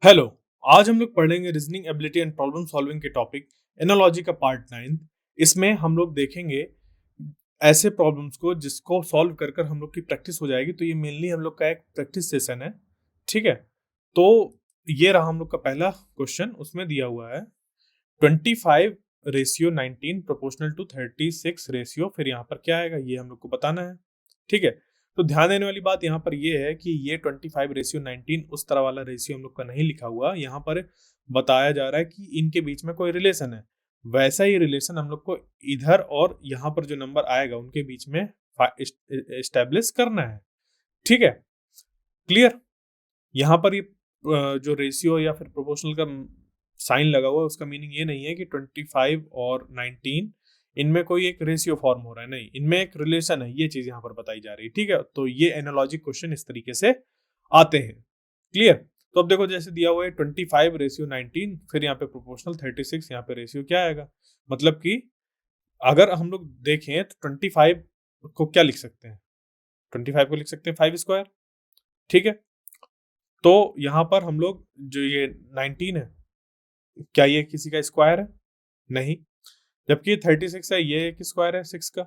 Hello. आज हम लोग पढ़ेंगे reasoning ability and problem solving के टॉपिक एनालॉजी का पार्ट 9। इसमें हम लोग देखेंगे ऐसे प्रॉब्लम्स को जिसको सॉल्व कर कर हम लोग की प्रैक्टिस हो जाएगी। तो ये मेनली हम लोग का एक प्रैक्टिस सेशन है। ठीक है, तो ये रहा हम लोग का पहला क्वेश्चन। उसमें दिया हुआ है 25:19 प्रोपोर्शनल टू 36 रेशियो। फिर यहाँ पर क्या आएगा ये हम लोग को बताना है। ठीक है, तो ध्यान देने वाली बात यहाँ पर ये है कि ये 25:19 उस तरह वाला रेशियो हम लोग का नहीं लिखा हुआ। यहाँ पर बताया जा रहा है कि इनके बीच में कोई रिलेशन है। वैसा ही रिलेशन हम लोग को इधर और यहाँ पर जो नंबर आएगा उनके बीच में एस्टेब्लिश करना है। ठीक है, क्लियर। यहाँ पर ये जो रेशियो या फिर प्रोपोर्शनल का साइन लगा हुआ है उसका मीनिंग ये नहीं है कि 25 और 19 इनमें कोई एक रेशियो फॉर्म हो रहा है, नहीं, इनमें एक रिलेशन है। ये चीज यहाँ पर बताई जा रही है। ठीक है, तो ये एनालॉजी क्वेश्चन इस तरीके से आते हैं। क्लियर। तो अब देखो जैसे दिया हुआ है 25:19, फिर यहाँ पे प्रोपोर्शनल 36, यहाँ पे रेशियो क्या आएगा। मतलब कि अगर हम लोग देखें तो 25 को क्या लिख सकते हैं, 25 को लिख सकते हैं 5 स्क्वायर। ठीक है, तो यहाँ पर हम लोग जो ये 19 है, क्या ये किसी का स्क्वायर है? नहीं। जबकि 36 है, ये एक स्क्वायर है 6 का।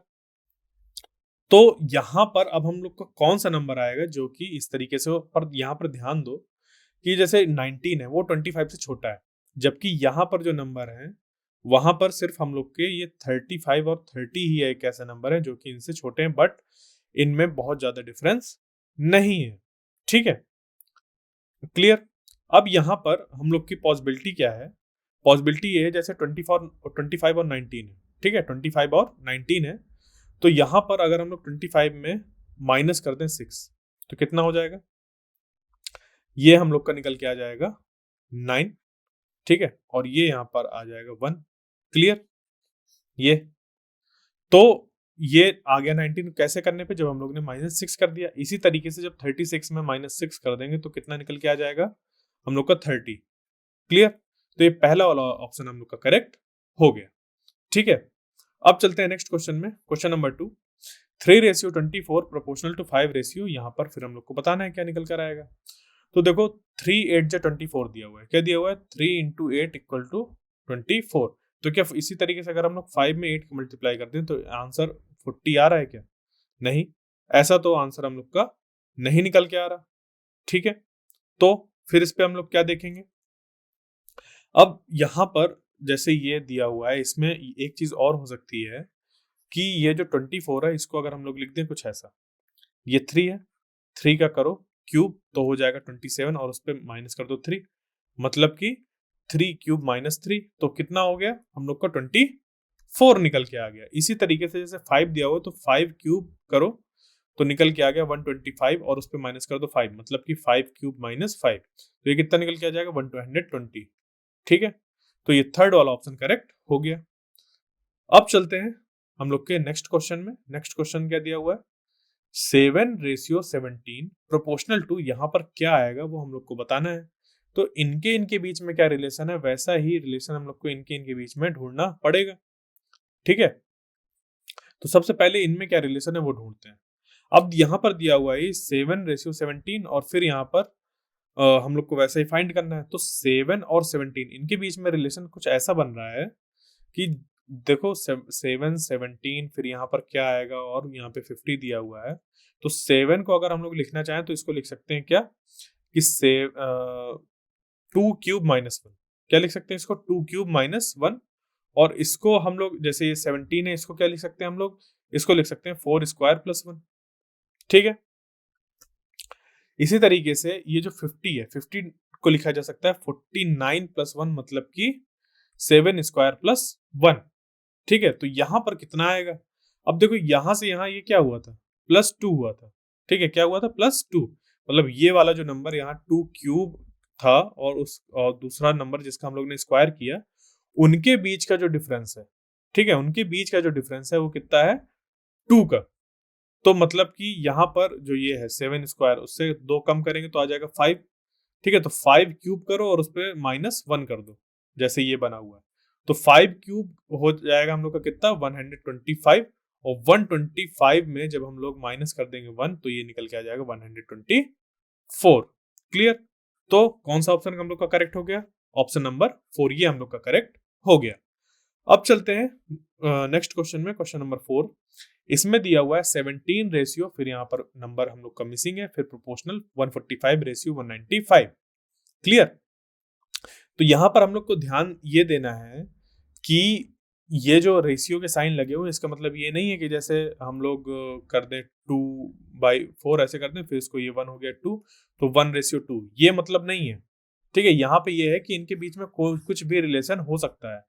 तो यहाँ पर अब हम लोग का कौन सा नंबर आएगा जो कि इस तरीके से हो। पर यहाँ पर ध्यान दो कि जैसे 19 है वो 25 से छोटा है, जबकि यहाँ पर जो नंबर है वहां पर सिर्फ हम लोग के ये 35 और 30 ही एक ऐसा नंबर है जो कि इनसे छोटे हैं, बट इनमें बहुत ज्यादा डिफरेंस नहीं है। ठीक है, क्लियर। अब यहाँ पर हम लोग की पॉसिबिलिटी क्या है? पॉसिबिलिटी ये है जैसे 25 और 19 है। ठीक है, 25 और 19 है, तो यहाँ पर अगर हम लोग 25 में माइनस कर दें 6 तो कितना हो जाएगा? ये हम लोग का निकल के आ जाएगा 9। ठीक है, और ये यहाँ पर आ जाएगा 1। क्लियर। ये तो ये आ गया 19 कैसे करने पे, जब हम लोग ने -6 कर दिया। इसी तरीके से जब 36 में -6 कर देंगे तो कितना निकल के आ जाएगा हम लोग का 30। क्लियर। तो ये पहला वाला ऑप्शन हम लोग का करेक्ट हो गया। ठीक है, अब चलते हैं नेक्स्ट क्वेश्चन में। Question number 2, 3:24 proportional to 5 ratio. यहाँ पर फिर हम लोग को बताना है क्या निकल कर आएगा। तो देखो 3 8 जा 24 दिया हुआ है। क्या दिया हुआ है? 3 × 8 = 24। तो क्या इसी तरीके से अगर हम लोग 5 में 8 को मल्टीप्लाई करते हैं तो आंसर 40 आ रहा है क्या? नहीं, ऐसा तो आंसर हम लोग का नहीं निकल के आ रहा। ठीक है, तो फिर इस पे हम लोग क्या देखेंगे। अब यहाँ पर जैसे ये दिया हुआ है, इसमें एक चीज और हो सकती है कि ये जो 24 है इसको अगर हम लोग लिख दें कुछ ऐसा, ये 3 है, 3 का करो क्यूब तो हो जाएगा 27 और उस पर माइनस कर दो 3, मतलब कि 3³ - 3 तो कितना हो गया हम लोग का 24 निकल के आ गया। इसी तरीके से जैसे 5 दिया हुआ तो 5³ करो तो निकल के आ गया 125 और उस पर माइनस कर दो 5, मतलब कि 5³ - 5 तो ये कितना निकल के आ जाएगा 120। ठीक है, तो ये थर्ड वाला ऑप्शन करेक्ट हो गया। अब चलते हैं हम लोग के नेक्स्ट क्वेश्चन में। नेक्स्ट क्वेश्चन क्या दिया हुआ है? 7:17 प्रोपोर्शनल टू, यहाँ पर क्या आएगा वो हम लोग को बताना है। तो इनके इनके बीच में क्या रिलेशन है, वैसा ही रिलेशन हम लोग को इनके इनके बीच में ढूंढना पड़ेगा। ठीक है, तो सबसे पहले इनमें क्या रिलेशन है वो ढूंढते हैं। अब यहाँ पर दिया हुआ है 7:17 और फिर यहाँ पर हम लोग को वैसा ही फाइंड करना है। तो 7 और 17 इनके बीच में रिलेशन कुछ ऐसा बन रहा है कि देखो 7 17 फिर यहाँ पर क्या आएगा और यहाँ पे 50 दिया हुआ है। तो 7 को अगर हम लोग लिखना चाहें तो इसको लिख सकते हैं क्या कि 2³ - 1। क्या लिख सकते हैं इसको? 2³ - 1। और इसको हम लोग जैसे ये 17 है इसको क्या लिख सकते हैं हम लोग? इसको लिख सकते हैं 4² + 1। ठीक है, इसी तरीके से ये जो 50 है 50 को लिखा जा सकता है 49 + 1, मतलब कि 7² + 1। ठीक है, तो यहां पर कितना आएगा? अब देखो यहां से यहां ये क्या हुआ था, +2 हुआ था। ठीक है, क्या हुआ था? +2, मतलब ये वाला जो नंबर यहाँ 2³ था और दूसरा नंबर जिसका हम लोग ने स्क्वायर किया, उनके बीच का जो डिफरेंस है, ठीक है, उनके बीच का जो डिफरेंस है वो कितना है? 2 का। तो मतलब कि यहाँ पर जो ये है 7² उससे 2 कम करेंगे तो आ जाएगा 5। ठीक है, तो 5³ करो और उस पर -1 कर दो जैसे ये बना हुआ है। तो 5³ हो जाएगा हम लोग का कितना? 125। और 125 में जब हम लोग माइनस कर देंगे 1 तो ये निकल के आ जाएगा 124। क्लियर। तो कौन सा ऑप्शन हम लोग का करेक्ट हो गया? ऑप्शन नंबर 4, ये हम लोग का करेक्ट हो गया। अब चलते हैं नेक्स्ट क्वेश्चन में, क्वेश्चन नंबर 4। इसमें दिया हुआ है 17 रेशियो, फिर यहाँ पर नंबर हम लोग का मिसिंग है, फिर प्रोपोर्शनल 145 रेशियो 195। क्लियर? तो यहाँ पर हम लोग को ध्यान ये देना है कि ये जो रेशियो के साइन लगे हुए, इसका मतलब ये नहीं है कि जैसे हम लोग कर दें 2/4 ऐसे कर दें, फिर इसको ये 1 हो गया 2, तो 1:2, ये मतलब नहीं है। ठीक है, यहाँ पे ये है कि इनके बीच में कुछ भी रिलेशन हो सकता है।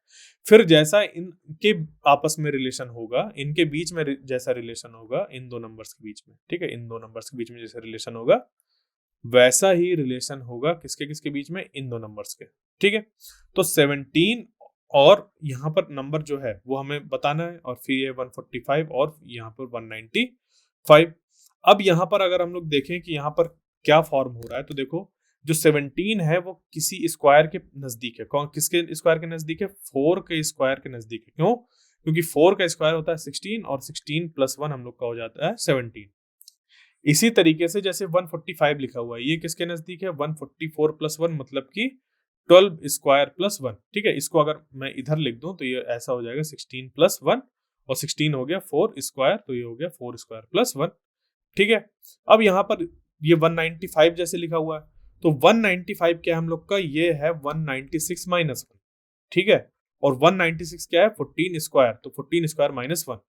फिर जैसा इनके आपस में रिलेशन होगा, इनके बीच में जैसा रिलेशन होगा इन दो नंबर्स के बीच में, ठीक है, इन दो नंबर्स के बीच में जैसा रिलेशन होगा वैसा ही रिलेशन होगा किसके किसके बीच में? इन दो नंबर्स के। ठीक है, तो 17 और यहाँ पर नंबर जो है वो हमें बताना है, और फिर ये 145 और यहाँ पर 195। अब यहाँ पर अगर हम लोग देखें कि यहाँ पर क्या फॉर्म हो रहा है, तो देखो जो 17 है वो किसी स्क्वायर के नजदीक है। कौन किसके स्क्वायर के नजदीक है? 4 के स्क्वायर के नजदीक है। क्यों? क्योंकि 4 का स्क्वायर होता है 16 और 16 + 1 हम लोग का हो जाता है 17। इसी तरीके से जैसे 145 लिखा हुआ है, ये किसके नजदीक है? 144 + 1 मतलब कि 12 स्क्वायर + 1। ठीक है, इसको अगर मैं इधर लिख दूं तो ये ऐसा हो जाएगा 16 + 1, और 16 हो गया 4 स्क्वायर, तो ये हो गया 4 स्क्वायर + 1। ठीक है, अब यहाँ पर ये 195 जैसे लिखा हुआ है, तो 195 क्या है हम लोग का? ये है 196 - 1। ठीक है, और 196 क्या है? 14 स्क्वायर, तो 14 स्क्वायर - 1।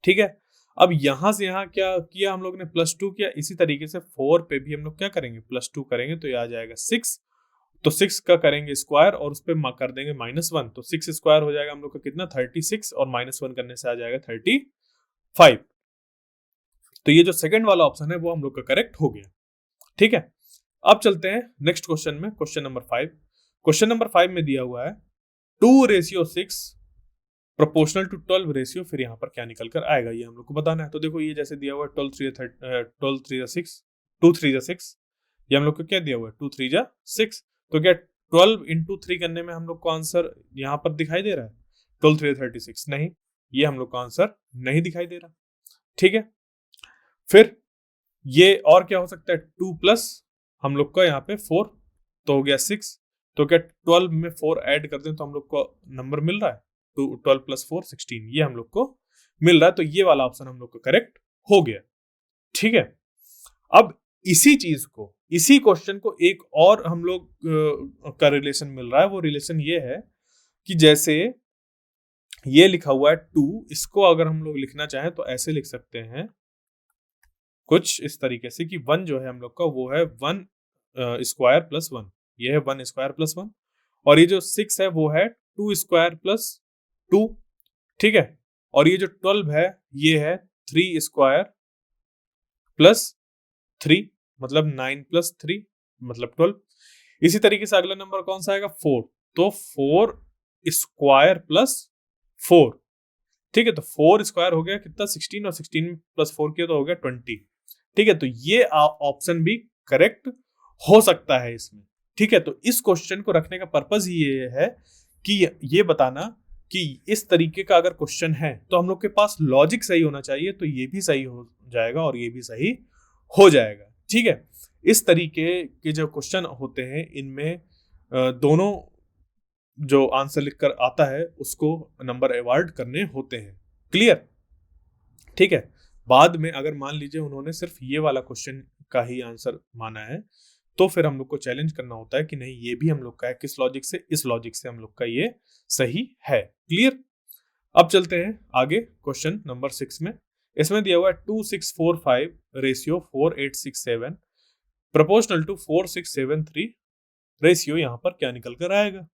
ठीक है, अब यहां से यहां क्या किया हम लोग ने? +2 किया। इसी तरीके से 4 पे भी हम लोग क्या करेंगे? +2 करेंगे, तो ये आ जाएगा 6। तो 6 का करेंगे स्क्वायर और उस पर कर देंगे -1, तो 6 स्क्वायर हो जाएगा हम लोग का कितना? 36, और -1 करने से आ जाएगा 35। तो ये जो सेकंड वाला ऑप्शन है वो हम लोग का करेक्ट हो गया। ठीक है, अब चलते हैं नेक्स्ट क्वेश्चन में, क्वेश्चन नंबर 5। क्वेश्चन नंबर 5 में दिया हुआ है 2:6 प्रोपोर्शनल टू 12 रेशियो, फिर यहाँ पर क्या निकल कर आएगा ये हम लोग को बताना है। तो देखो ये जैसे दिया हुआ है 12 3 6, 2 3 6, ये हम लोग को क्या दिया हुआ है? 2 3 6। तो क्या 12 × 3 करने में हम लोग को आंसर यहाँ पर दिखाई दे रहा है? 12 3 36 नहीं, ये हम लोग का आंसर नहीं दिखाई दे रहा। ठीक है, फिर ये और क्या हो सकता है? 2 प्लस हम लोग का यहाँ पे 4, तो हो गया 6। तो क्या 12 में 4 ऐड कर दें तो हम लोग को नंबर मिल रहा है? 12 + 4 16, ये हम लोग को मिल रहा है। तो ये वाला ऑप्शन हम लोग का करेक्ट हो गया। ठीक है, अब इसी चीज को, इसी क्वेश्चन को एक और हम लोग का रिलेशन मिल रहा है। वो रिलेशन ये है कि जैसे ये लिखा हुआ है 2, इसको अगर हम लोग लिखना चाहें तो ऐसे लिख सकते हैं कुछ इस तरीके से कि 1 जो है हम लोग का वो है 1 स्क्वायर + 1, ये है 1 स्क्वायर + 1, और ये जो 6 है वो है 2 स्क्वायर + 2। ठीक है, और ये जो 12 है ये है 3 स्क्वायर + 3, मतलब 9 + 3 मतलब 12। इसी तरीके से अगला नंबर कौन सा आएगा? 4, तो 4 स्क्वायर + 4। ठीक है, तो 4 स्क्वायर हो गया कितना? 16, और 16 + 4 किया तो हो गया 20। ठीक है, तो ये ऑप्शन भी करेक्ट हो सकता है इसमें। ठीक है, तो इस क्वेश्चन को रखने का पर्पस ही ये है कि ये बताना कि इस तरीके का अगर क्वेश्चन है तो हम लोग के पास लॉजिक सही होना चाहिए, तो ये भी सही हो जाएगा और ये भी सही हो जाएगा। ठीक है, इस तरीके के जो क्वेश्चन होते हैं इनमें दोनों जो आंसर लिखकर आता है उसको नंबर अवार्ड करने होते हैं। क्लियर? ठीक है, बाद में अगर मान लीजिए उन्होंने सिर्फ ये वाला क्वेश्चन का ही आंसर माना है तो फिर हम लोग को चैलेंज करना होता है कि नहीं, ये भी हम लोग का है। किस लॉजिक से? इस लॉजिक से हम लोग का ये सही है। क्लियर? अब चलते हैं आगे क्वेश्चन नंबर 6 में। इसमें दिया हुआ है 2645 रेशियो 4867 प्रोपोर्शनल टू 4673 रेशियो, यहाँ पर क्या निकल कर आएगा?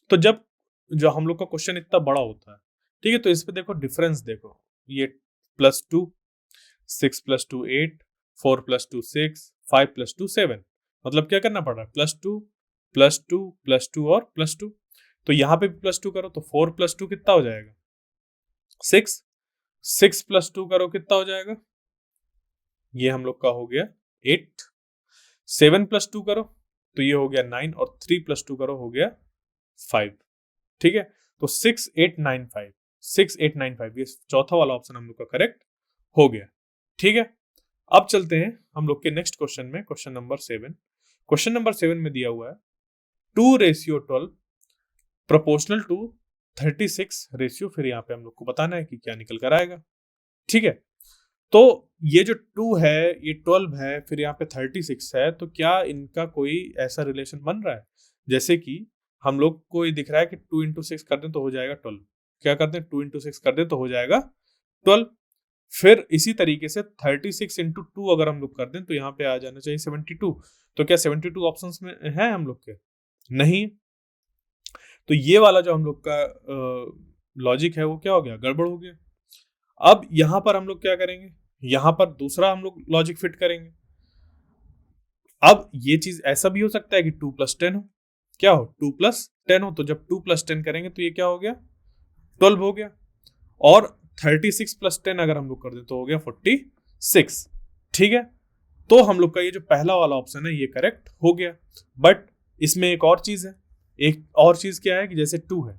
तो जब जो हम लोग का क्वेश्चन इतना बड़ा होता है, ठीक है, तो इस पे देखो डिफरेंस देखो, ये +2, 6 + 2 8, 4 + 2 6, 5 + 2 7, मतलब क्या करना पड़ रहा है? +2 +2 +2 और +2। तो यहाँ पे भी +2 करो तो 4 + 2 कितना हो जाएगा? 6। 6 + 2 करो कितना हो जाएगा? ये हम लोग का हो गया 8। 7 + 2 करो तो ये हो गया 9, और 3 + 2 करो हो गया 5। ठीक है, तो 6895, 6895 ये चौथा वाला ऑप्शन हम लोग का करेक्ट हो गया। ठीक है, अब चलते हैं हम लोग के नेक्स्ट क्वेश्चन में, क्वेश्चन नंबर 7। क्वेश्चन नंबर 7 में दिया हुआ है 2:12 प्रोपोर्शनल टू 36 रेशियो, फिर यहाँ पे हम लोग को बताना है कि क्या निकल कर आएगा। ठीक है, तो ये जो 2 है, ये 12 है, फिर यहाँ पे 36 है, तो क्या इनका कोई ऐसा रिलेशन बन रहा है? जैसे कि हम लोग को ये दिख रहा है कि 2 into 6 कर दें तो हो जाएगा 12। क्या करते हैं, 2 into 6 कर दें तो हो जाएगा 12। फिर इसी तरीके से 36 into 2 अगर हम लोग कर दें तो यहाँ पे आ जाना चाहिए 72। तो क्या 72 ऑप्शंस में है हम लोग के? नहीं। तो ये वाला जो हम लोग का लॉजिक है वो क्या हो गया, गड़बड़ हो गया। अब यहां पर हम लोग क्या करेंगे, यहां पर दूसरा हम लोग लॉजिक फिट करेंगे। अब ये चीज ऐसा भी हो सकता है कि 2 + 10 हो, क्या हो, 2 + 10 हो, तो जब 2 + 10 करेंगे तो ये क्या हो गया, 12 हो गया। और 36 + 10 अगर हम लोग कर दें तो हो गया 46। ठीक है, तो हम लोग का ये जो पहला वाला ऑप्शन है ये करेक्ट हो गया। बट इसमें एक और चीज है, एक और चीज क्या है कि जैसे 2 है,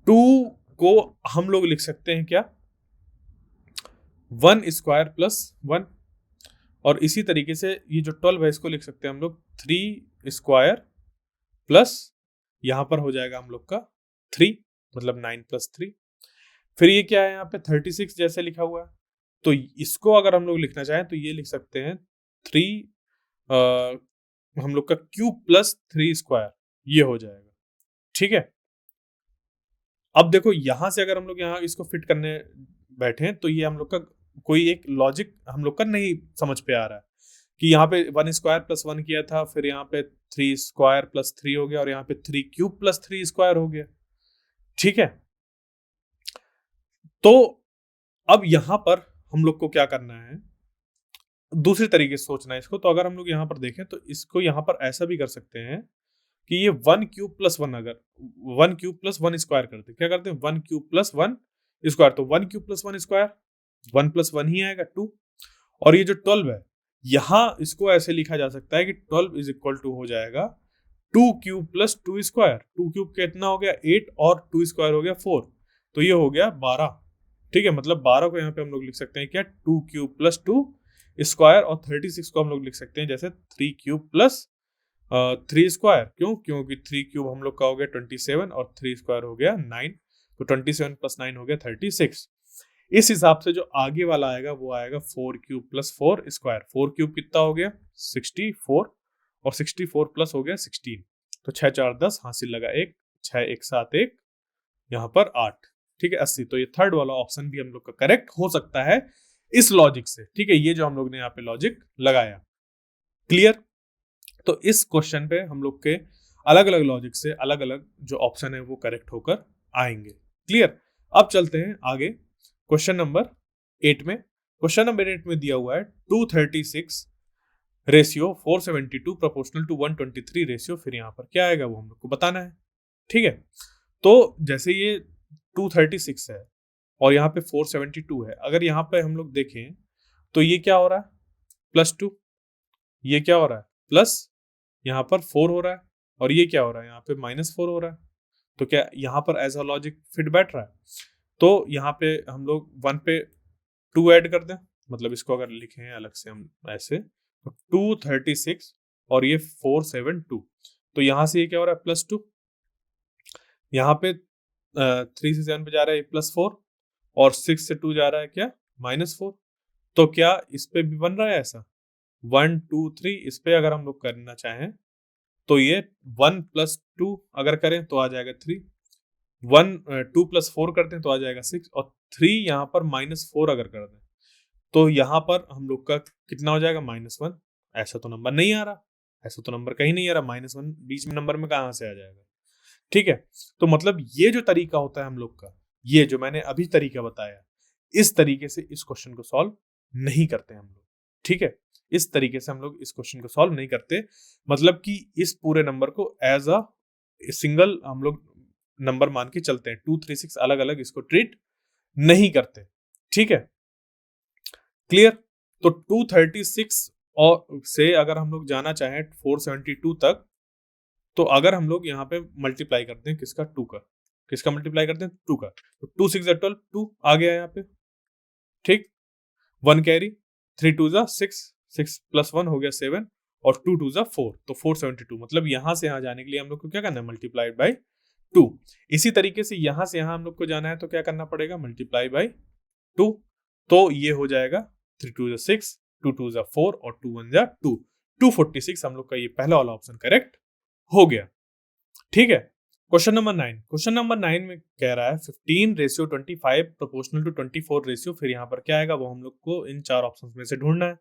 2 को हम लोग लिख सकते हैं क्या, 1 स्क्वायर प्लस 1, और इसी तरीके से ये जो 12 है इसको लिख सकते हैं हम लोग 3 स्क्वायर प्लस, यहां पर हो जाएगा हम लोग का 3, मतलब 9 + 3। फिर ये क्या है यहाँ पे 36 जैसे लिखा हुआ है, तो इसको अगर हम लोग लिखना चाहें तो ये लिख सकते हैं 3 हम लोग का क्यूब प्लस 3 स्क्वायर, ये हो जाएगा। ठीक है, अब देखो यहां से अगर हम लोग यहाँ इसको फिट करने बैठे तो ये हम लोग का कोई एक लॉजिक हम लोग का नहीं समझ पे आ रहा है कि यहाँ पे 1 स्क्वायर प्लस 1 किया था, फिर यहाँ पे 3 स्क्वायर प्लस 3 हो गया, और यहाँ पे 3 क्यूब प्लस 3 स्क्वायर हो गया। ठीक है, तो अब यहां पर हम लोग को क्या करना है, दूसरी तरीके से सोचना है इसको। तो अगर हम लोग यहाँ पर देखें तो इसको यहाँ पर ऐसा भी कर सकते हैं कि ये 1 क्यूब प्लस 1, अगर 1 क्यूब प्लस 1 स्क्वायर करते, क्या करते हैं 1 क्यूब प्लस 1 स्क्वायर, तो 1 क्यूब प्लस 1 स्क्वायर 1 + 1 ही आएगा 2। और ये जो 12 है, यहां इसको ऐसे लिखा जा सकता है कि 12 = हो जाएगा 2 क्यूब प्लस 2 स्क्वायर। 2 क्यूब कितना हो गया 8, और 2 स्क्वायर हो गया 4, तो ये हो गया 12। ठीक है, मतलब 12 को यहाँ पे हम लोग लिख सकते हैं क्या, 2 क्यूब प्लस 2 स्क्वायर, और 36 को हम लोग लिख सकते हैं जैसे 3 क्यूब प्लस 3 स्क्वायर। क्यों, क्योंकि 3 क्यूब हम लोग का हो गया 27, और 3 स्क्वायर हो गया 9, तो 27 + 9 हो गया 36। इस हिसाब से जो आगे वाला आएगा वो आएगा 4 क्यूब प्लस 4 स्क्वायर। 4 क्यूब कितना हो गया 64, और 64 प्लस हो गया 16, तो 6 × 4 = 10, हासिल लगा 1, 6 × 1 = 7, 1 यहाँ पर 8। ठीक है, 80। तो ये थर्ड वाला ऑप्शन भी हम लोग का करेक्ट हो सकता है इस लॉजिक से। ठीक है, ये जो हम लोग ने यहाँ पे लॉजिक लगाया, क्लियर। तो इस क्वेश्चन पे हम लोग के अलग अलग लॉजिक से अलग अलग जो ऑप्शन है वो करेक्ट होकर आएंगे, क्लियर। अब चलते हैं आगे क्वेश्चन नंबर 8 में। क्वेश्चन नंबर 8 में दिया हुआ है 236 रेशियो 472 प्रोपोर्शनल टू 123 रेशियो, फिर यहाँ पर क्या आएगा वो हम लोग को बताना है। ठीक है, तो जैसे ये 236 है और यहाँ पे 472 है, अगर यहाँ पे हम लोग देखें तो ये क्या हो रहा है +2, ये क्या हो रहा है प्लस, यहाँ पर 4 हो रहा है, और ये क्या हो रहा है यहाँ पे -4 हो रहा है। तो क्या यहाँ पर एज अ लॉजिक फिट बैठ रहा है? तो यहाँ पे हम लोग 1 पे 2 ऐड कर दें, मतलब इसको अगर लिखें अलग से हम ऐसे, तो 236 और ये 472, तो यहाँ से ये क्या हो रहा है +2, यहाँ पे 3 से 7 पे जा रहा है +4, और 6 से 2 जा रहा है क्या -4। तो क्या इस पे भी बन रहा है ऐसा 1 2 3, इस पे अगर हम लोग करना चाहें तो ये 1 + 2 अगर करें तो आ जाएगा 3, 2 + 4 करते हैं तो आ जाएगा 6, और 3 यहाँ पर -4 अगर कर दें तो यहाँ पर हम लोग का कितना हो जाएगा -1। ऐसा तो नंबर नहीं आ रहा, ऐसा तो नंबर कहीं नहीं आ रहा, -1 बीच में नंबर में कहाँ से आ जाएगा। ठीक है, तो मतलब ये जो तरीका होता है हम लोग का, ये जो मैंने अभी तरीका बताया, इस तरीके से इस क्वेश्चन को सॉल्व नहीं करते हम लोग। ठीक है, इस तरीके से हम लोग इस क्वेश्चन को सॉल्व नहीं करते, मतलब कि इस पूरे नंबर को एज अ सिंगल हम लोग नंबर मान के चलते हैं, 236 अलग अलग इसको ट्रीट नहीं करते। ठीक है, क्लियर। तो 236 और से अगर हम लोग जाना चाहें 472 तक, तो अगर हम लोग यहाँ पे मल्टीप्लाई करते हैं किसका, 2 का, किसका मल्टीप्लाई करते हैं 2 का, तो 2 6 12 2 आ गया यहाँ पे। ठीक, 1 कैरी, 3 2 6, 6 + 1 हो गया 7, और 2 2 जा 4, तो 472। मतलब यहां से यहां जाने के लिए हम लोग को क्या करना है, मल्टीप्लाइड बाई 2। इसी तरीके से यहां से यहां हम लोग को जाना है तो क्या करना पड़ेगा, मल्टीप्लाई बाई 2। तो ये हो जाएगा 3 2 जा 6, 2 2 जा 4 और 2 1 जा 2, 246 हम लोग का ये पहला वाला ऑप्शन करेक्ट हो गया। ठीक है, क्वेश्चन नंबर 9। क्वेश्चन नंबर 9 में कह रहा है 15:25 प्रोपोर्शनल टू 24 रेशियो। फिर यहाँ पर क्या आएगा वो हम लोग को इन चार ऑप्शंस में से ढूंढना है।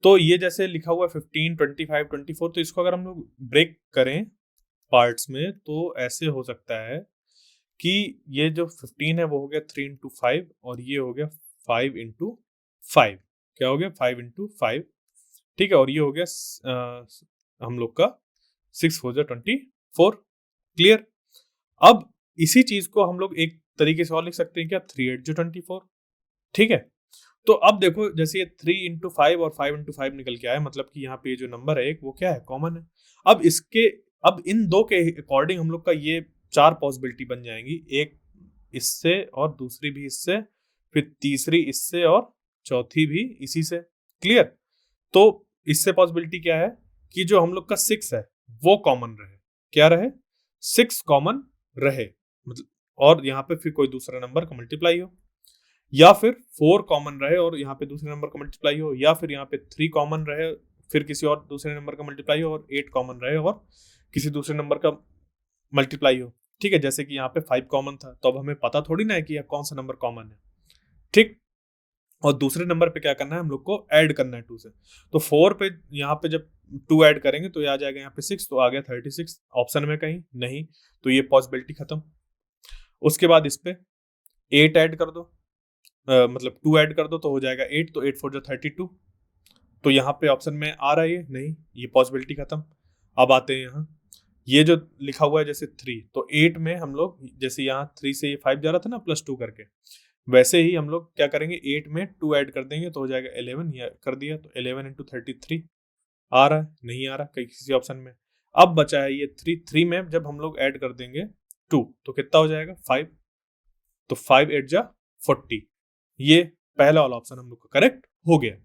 तो ये जैसे लिखा हुआ है 15, 25, 24, तो इसको अगर हम लोग ब्रेक करें पार्ट्स में तो ऐसे हो सकता है कि ये जो 15 है वो हो गया 3 into 5 और ये हो गया 5 into 5। क्या हो गया, 5 into 5। ठीक है, और ये हो गया हम लोग का 6 4 जा 24। क्लियर। अब इसी चीज को हम लोग एक तरीके से और लिख सकते हैं क्या, 3 8 जो 24। ठीक है, तो अब देखो जैसे ये 3 into 5 और 5 into 5 निकल के आया, मतलब कि यहाँ पे ये जो नंबर है एक वो क्या है, कॉमन है। अब इन दो के अकॉर्डिंग हम लोग का ये चार पॉसिबिलिटी बन जाएंगी, एक इससे और दूसरी भी इससे, फिर तीसरी इससे और चौथी भी इसी से। क्लियर। तो इससे पॉसिबिलिटी क्या है कि जो हम लोग का 6 है वो कॉमन रहे। क्या रहे, 6 कॉमन रहे, मतलब और यहाँ पे फिर कोई दूसरा नंबर का मल्टीप्लाई हो, या फिर 4 कॉमन रहे और यहाँ पे दूसरे नंबर का मल्टीप्लाई हो, या फिर यहाँ पे 3 कॉमन रहे फिर किसी और दूसरे नंबर का मल्टीप्लाई हो, और 8 कॉमन रहे और किसी दूसरे नंबर का मल्टीप्लाई हो। ठीक है, जैसे कि यहाँ पे 5 कॉमन था, तो अब हमें पता थोड़ी ना है कि यह कौन सा नंबर कॉमन है। ठीक, और दूसरे नंबर पे क्या करना है, हम लोग को ऐड करना है 2 से। तो 4 पे यहाँ पे जब 2 ऐड करेंगे तो ये आ जाएगा यहाँ पे 6, तो आ गया 36। ऑप्शन में कहीं नहीं, तो ये पॉसिबिलिटी खत्म। उसके बाद इस पे 8 ऐड कर दो, मतलब 2 ऐड कर दो तो हो जाएगा 8, तो 8 4 जा 32। तो यहाँ पे ऑप्शन में आ रहा है नहीं, ये पॉसिबिलिटी खत्म। अब आते हैं यहाँ, ये जो लिखा हुआ है जैसे 3, तो 8 में हम लोग जैसे यहाँ 3 से ये 5 जा रहा था ना प्लस 2 करके, वैसे ही हम लोग क्या करेंगे 8 में 2 ऐड कर देंगे तो हो जाएगा 11। या कर दिया तो 11 into 33 आ रहा है, नहीं आ रहा कहीं किसी ऑप्शन में। अब बचा है ये 3 में जब हम लोग ऐड कर देंगे 2 तो कितना हो जाएगा 5, तो 5 8 जा 40। ये पहला वाला ऑप्शन हम लोग का करेक्ट हो गया।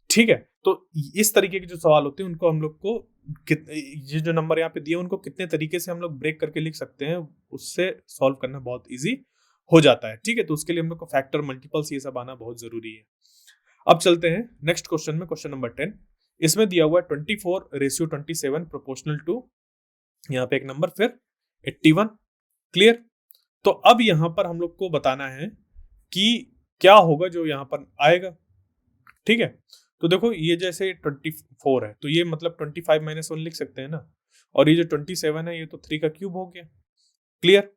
ठीक है, तो इस तरीके के जो सवाल होते हैं उनको हम लोग को ये जो नंबर यहाँ पे दिए उनको कितने तरीके से हम लोग ब्रेक करके लिख सकते हैं, उससे सॉल्व करना बहुत इजी हो जाता है। ठीक है, तो उसके लिए हम लोग को फैक्टर, मल्टीपल्स, ये सब आना बहुत जरूरी है। अब चलते हैं नेक्स्ट क्वेश्चन में, क्वेश्चन नंबर 10। इसमें दिया हुआ है 24:27 प्रोपोर्शनल टू, यहाँ पे एक नंबर फिर 81। क्लियर। तो अब यहां पर हम लोग को बताना है कि क्या होगा जो यहां पर आएगा। ठीक है, तो देखो ये जैसे 24 है तो ये मतलब 25 - 1 लिख सकते हैं ना, और ये जो 27 है ये तो 3 का क्यूब हो गया। क्लियर।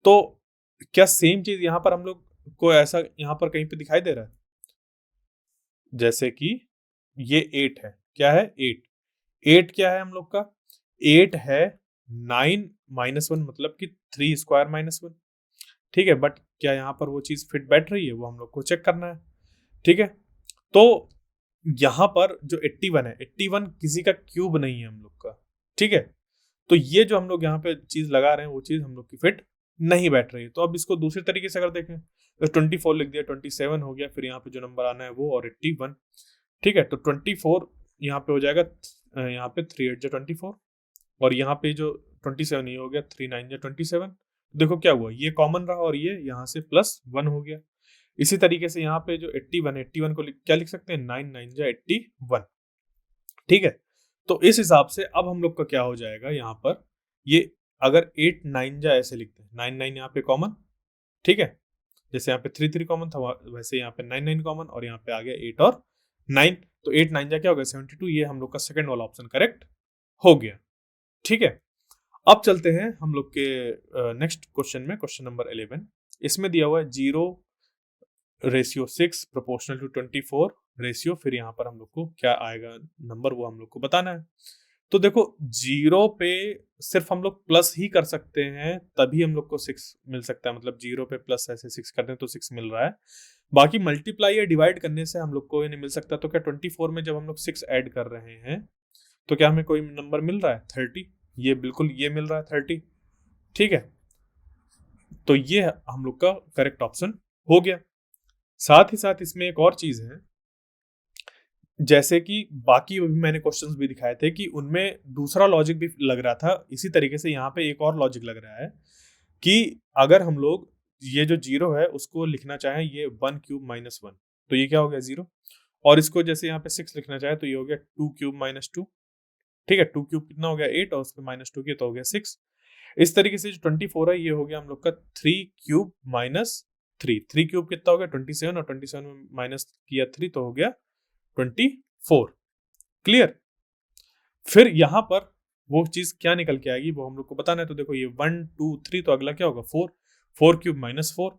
तो क्या सेम चीज यहां पर हम लोग को ऐसा यहां पर कहीं पे दिखाई दे रहा है, जैसे कि ये 8 है, क्या है 8, 8 क्या है हम लोग का, 8 है 9 - 1 मतलब कि 3 स्क्वायर -1। ठीक है, बट क्या यहाँ पर वो चीज फिट बैठ रही है, वो हम लोग को चेक करना है। ठीक है, तो यहाँ पर जो 81 है, 81 किसी का क्यूब नहीं है हम लोग का। ठीक है, तो ये जो हम लोग यहाँ पे चीज लगा रहे हैं वो चीज हम लोग की फिट नहीं बैठ रही है। तो अब इसको दूसरे तरीके से अगर देखें तो 24 लिख दिया, 27 हो गया, फिर यहाँ पे जो नंबर आना है वो, और 81। ठीक है, तो 24 यहाँ पे हो जाएगा, यहाँ पे 3 8 जा 24, और यहाँ पे जो 27 ये हो गया 3 9 जा 27। देखो क्या हुआ, ये कॉमन रहा और ये यहाँ से +1 हो गया। इसी तरीके से यहाँ पे जो 81 को क्या लिख सकते हैं, 9 9 जा 81। ठीक है, तो इस हिसाब से अब हम लोग का क्या हो जाएगा यहाँ पर, ये अगर 8 9 जा ऐसे लिखते हैं, 9 9 यहाँ पे कॉमन। ठीक है, जैसे यहाँ पे 3 3 कॉमन था वैसे यहाँ पे 9 9 कॉमन, और यहाँ पे आ गया 8 और 9, तो 8 9 जा क्या हो गया 72। ये हम लोग का सेकंड वाला ऑप्शन करेक्ट हो गया। ठीक है, अब चलते हैं हम लोग के नेक्स्ट क्वेश्चन में, क्वेश्चन नंबर 11। इसमें दिया हुआ है 0:6 प्रोपोर्शनल टू 24 रेशियो। फिर यहाँ पर हम लोग को क्या आएगा नंबर, वो हम लोग को बताना है। तो देखो 0 पे सिर्फ हम लोग प्लस ही कर सकते हैं, तभी हम लोग को 6 मिल सकता है, मतलब 0 पे प्लस ऐसे 6 कर दें तो 6 मिल रहा है। बाकी मल्टीप्लाई या डिवाइड करने से हम लोग को ये नहीं मिल सकता। तो क्या 24 में जब हम लोग 6 ऐड कर रहे हैं तो क्या हमें कोई नंबर मिल रहा है 30, ये बिल्कुल ये मिल रहा है 30। ठीक है, तो ये हम लोग का करेक्ट ऑप्शन हो गया। साथ ही साथ इसमें एक और चीज है, जैसे कि बाकी भी मैंने क्वेश्चंस भी दिखाए थे कि उनमें दूसरा लॉजिक भी लग रहा था, इसी तरीके से यहाँ पे एक और लॉजिक लग रहा है कि अगर हम लोग ये जो 0 है उसको लिखना चाहें ये 1 क्यूब माइनस 1, तो ये क्या हो गया 0, और इसको जैसे यहाँ पे 6 लिखना चाहे तो ये हो गया 2 क्यूब माइनस 2, ठीक है, 2 क्यूब कितना हो गया 8 और उसमें माइनस 2 किया तो हो गया 6। इस तरीके से जो 24 है ये हो गया हम लोग का 3 क्यूब माइनस 3, 3 क्यूब कितना हो गया 27 और 27 में माइनस किया 3 तो हो गया 24। क्लियर। फिर यहाँ पर वो चीज क्या निकल के आएगी वो हम लोग को बताना है, तो देखो ये 1 2 3 तो अगला क्या होगा 4, 4 क्यूब माइनस 4,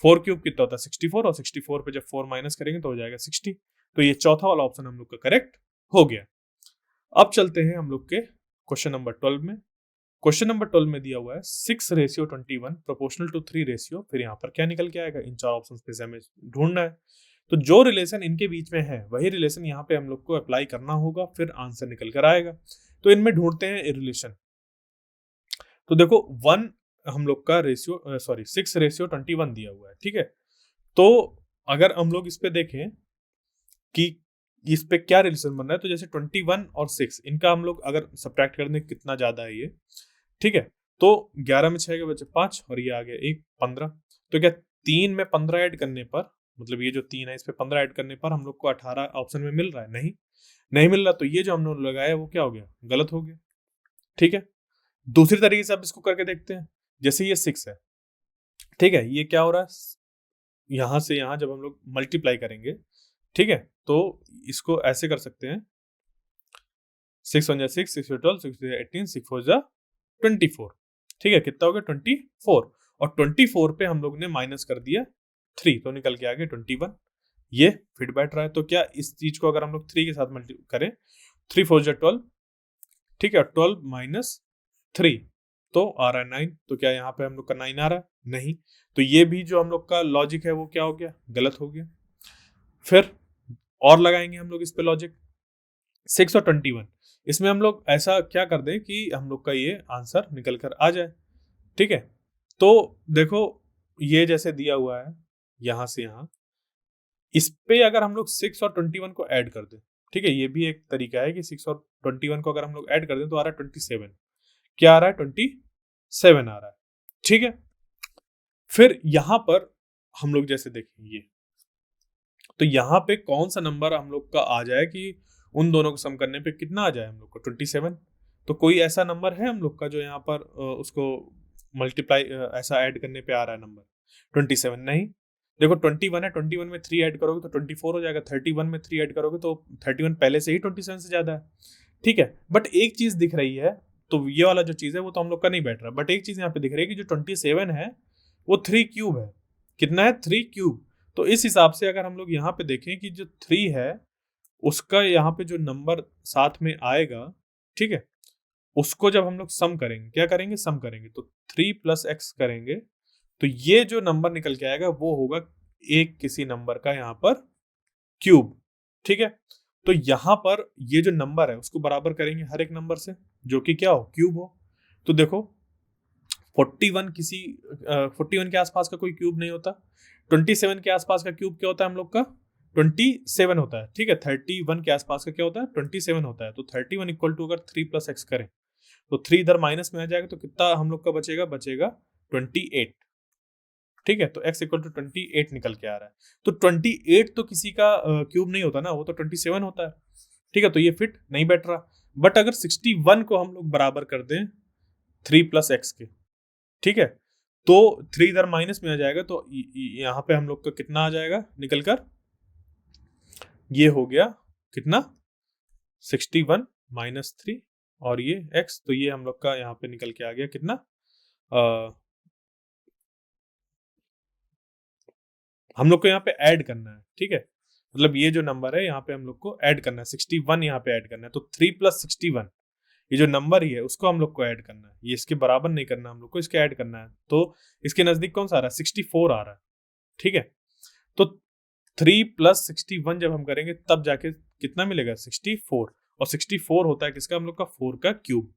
4 क्यूब कितना होता है 64 और 64 पे जब 4 माइनस करेंगे तो हो जाएगा 60, तो ये चौथा वाला ऑप्शन हम लोग का करेक्ट हो गया। अब चलते हैं हम लोग के क्वेश्चन नंबर 12 में। क्वेश्चन नंबर 12 में दिया हुआ है 6:21 प्रोपोर्शनल टू 3 रेशियो, फिर यहाँ पर क्या निकल के आएगा, इन चार ऑप्शन पे से हमें ढूंढना है। तो जो रिलेशन इनके बीच में है वही रिलेशन यहाँ पे हम लोग को अप्लाई करना होगा, फिर आंसर निकल कर आएगा। तो इनमें ढूंढते हैं रिलेशन। तो देखो 1 हम लोग का रेशियो 6:21 दिया हुआ है, ठीक है। तो अगर हम लोग इस पे देखें कि इस पे क्या रिलेशन बन रहा है, तो जैसे 21 और 6 इनका हम लोग अगर सब्ट्रैक्ट कर दें कितना ज्यादा है ये, ठीक है, तो 11 में 6 के बचे 5 और ये आ गया 1 15, तो क्या 3 में 15 ऐड करने पर, मतलब ये जो 3 है इस पे 15 ऐड करने पर हम लोग को 18 ऑप्शन में मिल रहा है, नहीं मिल रहा, तो ये जो हमने लगाया वो क्या हो गया, गलत हो गया, ठीक है। दूसरी तरीके से आप इसको करके देखते हैं, जैसे ये 6 है, ठीक है, ये क्या हो रहा है यहां से यहां जब हम लोग मल्टीप्लाई करेंगे, ठीक है, तो इसको ऐसे कर सकते हैं 6 1 6 6 12 6 18 6 4 24, ठीक है, कितना हो गया 24, और 24 पे हम लोग ने माइनस कर दिया 3 तो निकल के आ गया 21, ये फिट बैठ रहा है। तो क्या इस चीज को अगर हम लोग 3 के साथ मल्टी करें 3 4 12, ठीक है, 12 माइनस 3 तो आ रहा है 9, तो क्या यहाँ पे हम लोग का 9 आ रहा है, नहीं, तो ये भी जो हम लोग का लॉजिक है वो क्या हो गया, गलत हो गया। फिर और लगाएंगे हम लोग इस पे लॉजिक 6 और 21, इसमें हम लोग ऐसा क्या कर दें कि हम लोग का ये आंसर निकल कर आ जाए, ठीक है। तो देखो ये जैसे दिया हुआ है यहां से यहां, इस पे अगर हम लोग 6 और 21 को ऐड कर दें, ठीक है, ये भी एक तरीका है कि 6 और 21 को अगर हम लोग ऐड कर दें तो आ रहा है 27, क्या आ रहा है 27 आ रहा है, ठीक है। फिर यहां पर हम लोग जैसे देखेंगे तो यहाँ पे कौन सा नंबर हम लोग का आ जाए कि उन दोनों को सम करने पे कितना आ जाए हम लोग को 27, तो कोई ऐसा नंबर है हम लोग का जो यहाँ पर उसको मल्टीप्लाई ऐसा ऐड करने पे आ रहा है नंबर 27, नहीं। देखो 21 है, 21 में 3 ऐड करोगे तो 24 हो जाएगा, 31 में 3 ऐड करोगे तो 31 पहले से ही 27 से ज्यादा है, ठीक है। बट एक चीज दिख रही है, तो ये वाला जो चीज है वो तो हम लोग का नहीं बैठ रहा, बट एक चीज यहाँ पे दिख रही है कि जो 27 है वो 3 क्यूब है, कितना है 3 क्यूब। तो इस हिसाब से अगर हम लोग यहाँ पे देखें कि जो 3 है उसका यहाँ पे जो नंबर साथ में आएगा, ठीक है, उसको जब हम लोग सम करेंगे, क्या करेंगे सम करेंगे, तो 3 प्लस एक्स करेंगे, तो ये जो नंबर निकल के आएगा वो होगा एक किसी नंबर का यहाँ पर क्यूब, ठीक है। तो यहाँ पर ये जो नंबर है उसको बराबर करेंगे हर एक नंबर से जो कि क्या हो, क्यूब हो। तो देखो 41 41 के आसपास का कोई क्यूब नहीं होता, 27 के आसपास का क्यूब क्या होता है हम लोग का 27 होता है, ठीक है। 31 के आसपास का क्या होता है 27 होता है, तो 31 इक्वल टू अगर 3 प्लस एक्स करें तो 3 इधर माइनस में आ जाएगा, तो कितना हम लोग का बचेगा 28, ठीक है। तो x इक्वल टू 28 निकल के आ रहा है, तो 28 तो किसी का क्यूब नहीं होता ना, वो तो 27 होता है, ठीक है, तो ये फिट नहीं बैठ रहा। बट अगर 61 को हम लोग बराबर कर दें 3 प्लस एक्स के, ठीक है, तो 3 इधर माइनस में आ जाएगा, तो यहाँ पे हम लोग का कितना आ जाएगा निकलकर, ये हो गया कितना 61 माइनस 3 और ये x, तो ये हम लोग का यहाँ पे निकल के आ गया कितना हम लोग को यहाँ पे ऐड करना है, ठीक है, मतलब ये जो नंबर है यहाँ पे हम लोग को ऐड करना है 61, यहाँ पे ऐड करना है, तो 3 प्लस 61 ये जो नंबर ही है उसको हम लोग को ऐड करना है, ये इसके बराबर नहीं करना हम लोग को, इसके ऐड करना है। तो इसके नजदीक कौन सा आ रहा है 64 आ रहा है, ठीक है। तो 3 प्लस 61 जब हम करेंगे तब जाके कितना मिलेगा 64, और 64 होता है किसका हम लोग का 4 का क्यूब,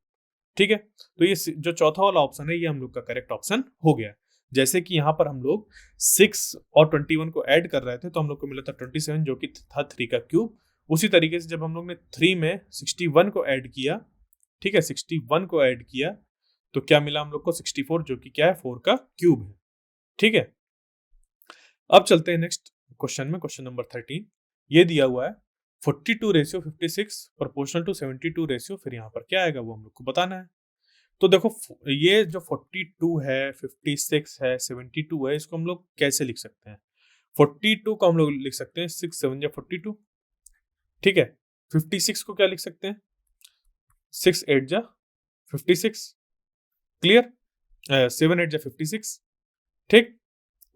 ठीक है। तो ये जो चौथा वाला ऑप्शन है ये हम लोग का करेक्ट ऑप्शन हो गया। जैसे कि यहाँ पर हम लोग 6 और 21 को ऐड कर रहे थे तो हम लोग को मिला था 27 जो कि था 3 का क्यूब, उसी तरीके से जब हम लोग ने 3 में 61 को ऐड किया, ठीक है, 61 को ऐड किया तो क्या मिला हम लोग को 64, जो कि क्या है 4 का क्यूब है, ठीक है। अब चलते हैं नेक्स्ट क्वेश्चन में, क्वेश्चन नंबर 13। ये दिया हुआ है 42:56 प्रोपोर्शनल टू 72 रेशियो, फिर यहाँ पर क्या आएगा वो हम लोग को बताना है। तो देखो ये जो 42 है, 56 है, 72 है, इसको हम लोग कैसे लिख सकते हैं। 42 को हम लोग लिख सकते हैं 6 7 या 42, ठीक है। 56 को क्या लिख सकते हैं 6 8 जा 56, क्लियर, 7 8 जा 56, ठीक।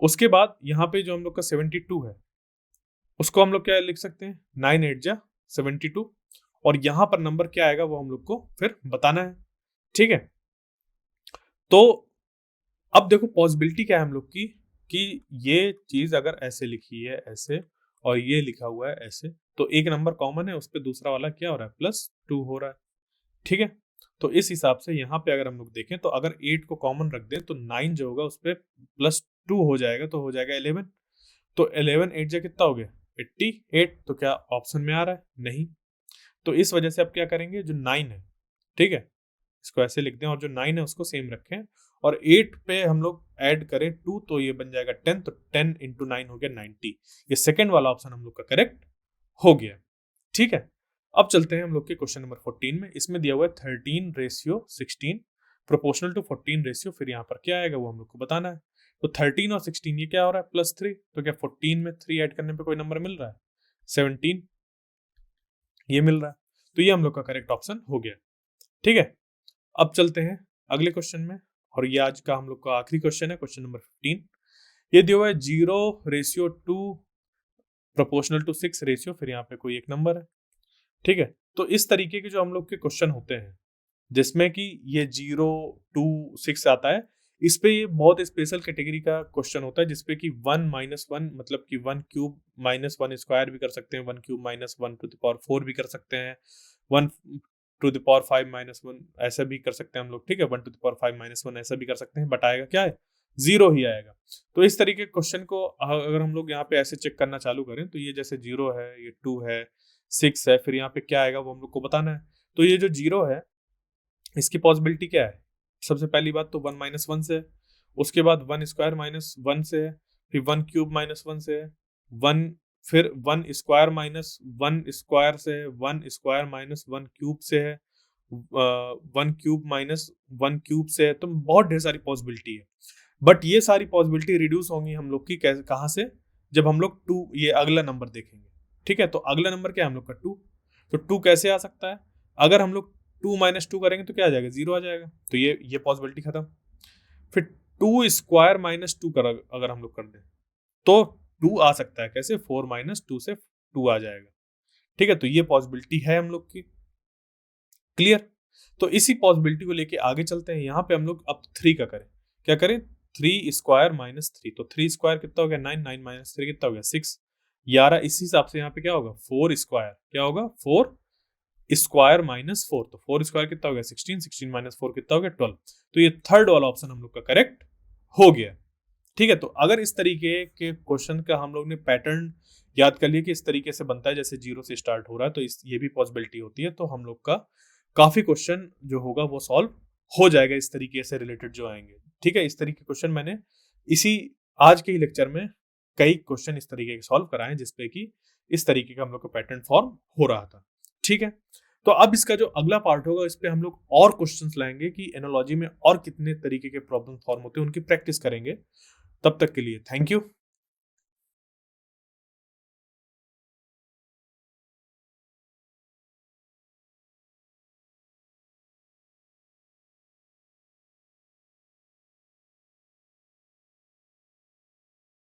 उसके बाद यहाँ पे जो हम लोग का 72 है उसको हम लोग क्या लिख सकते हैं 9 8 जा 72, और यहाँ पर नंबर क्या आएगा वो हम लोग को फिर बताना है, ठीक है। तो अब देखो पॉसिबिलिटी क्या है हम लोग की कि ये चीज अगर ऐसे लिखी है ऐसे और ये लिखा हुआ है ऐसे, तो एक नंबर कॉमन है, उस पर दूसरा वाला क्या हो रहा है +2 हो रहा है, ठीक है। तो इस हिसाब से यहाँ पे अगर हम लोग देखें तो अगर 8 को कॉमन रख दें तो 9 जो होगा उस पर +2 हो जाएगा, तो हो जाएगा 11। तो 11 8 जा कितना हो गया 88, तो क्या ऑप्शन में आ रहा है नहीं। तो इस वजह से अब क्या करेंगे, जो 9 है, ठीक है, इसको ऐसे लिख दें और जो 9 है उसको सेम रखें, और 8 पे हम लोग ऐड करें 2 तो ये बन जाएगा 10, तो 10 इंटू 9 हो गया 90। ये सेकंड वाला ऑप्शन हम लोग का करेक्ट हो गया, ठीक है। अब चलते हैं हम लोग के क्वेश्चन नंबर 14 में। इसमें दिया हुआ है 13:16 प्रोपोर्शनल टू 14 रेशियो, फिर यहाँ पर क्या आएगा वो हम लोग को बताना है। तो 13 और 16 ये क्या हो रहा है +3, तो क्या 14 में 3 ऐड करने पे कोई नंबर मिल रहा है 17, ये मिल रहा है, तो ये हम लोग का करेक्ट ऑप्शन हो गया, ठीक है। अब चलते हैं अगले क्वेश्चन में, और ये आज का हम लोग का आखिरी क्वेश्चन है, क्वेश्चन नंबर 15। ये दिया हुआ है 0:2 प्रोपोर्शनल टू 6 रेशियो, फिर यहाँ पे कोई एक नंबर है, ठीक है। तो इस तरीके के जो हम लोग के क्वेश्चन होते हैं जिसमें कि ये 0 2 6 आता है, इस पे ये बहुत स्पेशल कैटेगरी का क्वेश्चन होता है, जिसपे कि 1 -1 मतलब कि 1 क्यूब -1 स्क्वायर भी कर सकते हैं, 1 क्यूब -1 टू द पावर 4 भी कर सकते हैं, 1 टू द पावर 5 -1 ऐसा भी कर सकते हैं हम लोग, ठीक है, 1 टू द पावर 5 -1 ऐसा भी कर सकते हैं, बट आएगा क्या है 0 ही आएगा। तो इस तरीके के क्वेश्चन को अगर हम लोग यहाँ पे ऐसे चेक करना चालू करें तो ये जैसे 0 है, ये 2 है, 6 है, फिर यहाँ पे क्या आएगा वो हम लोग को बताना है। तो ये जो 0 है इसकी पॉसिबिलिटी क्या है, सबसे पहली बात तो 1 -1 से है, उसके बाद 1 स्क्वायर -1 से है, फिर 1 क्यूब -1 से है, 1 फिर 1 स्क्वायर -1 स्क्वायर से है, 1 स्क्वायर -1 क्यूब से है, 1 क्यूब -1 क्यूब से है, तो बहुत ढेर सारी पॉसिबिलिटी है। बट ये सारी पॉसिबिलिटी रिड्यूस होंगी हम लोग की कहाँ से, जब हम लोग 2 ये अगला नंबर देखेंगे, ठीक है। तो अगला नंबर क्या है हम लोग का 2, तो 2 कैसे आ सकता है, अगर हम लोग 2 - 2 करेंगे तो क्या आ जाएगा 0 आ जाएगा, तो ये पॉसिबिलिटी खत्म। फिर 2 स्क्वायर -2 कर अगर हम लोग कर दें तो 2 आ सकता है, कैसे 4 - 2 से 2 आ जाएगा, ठीक है। तो ये पॉसिबिलिटी है हम लोग की, क्लियर। तो इसी पॉसिबिलिटी को लेके आगे चलते हैं, यहाँ पे हम लोग अब 3 का करें, क्या करें 3 स्क्वायर -3, तो 3 स्क्वायर कितना हो गया 9, 9 - 3 कितना हो गया 6, 11। इसी हिसाब से यहाँ पे क्या होगा 4 स्क्वायर, क्या होगा 4 स्क्वायर -4, तो 4 स्क्वायर कितना हो गया 16, 16 - 4 कितना हो गया 12। तो ये थर्ड वाला ऑप्शन हम लोग का करेक्ट हो गया, ठीक है। तो अगर इस तरीके के क्वेश्चन का हम लोग ने पैटर्न याद कर लिया कि इस तरीके से बनता है, जैसे 0 से स्टार्ट हो रहा है, तो ये भी पॉसिबिलिटी होती है, तो हम लोग का काफी क्वेश्चन जो होगा वो सॉल्व हो जाएगा इस तरीके से रिलेटेड जो आएंगे, ठीक है। इस तरीके के क्वेश्चन मैंने इसी आज के ही लेक्चर में कई क्वेश्चन इस तरीके के सॉल्व कराए, जिसपे कि इस तरीके का हम लोग का पैटर्न फॉर्म हो रहा था, ठीक है। तो अब इसका जो अगला पार्ट होगा इस पे हम लोग और क्वेश्चंस लाएंगे कि एनालॉजी में और कितने तरीके के प्रॉब्लम फॉर्म होते हैं, उनकी प्रैक्टिस करेंगे। तब तक के लिए थैंक यू।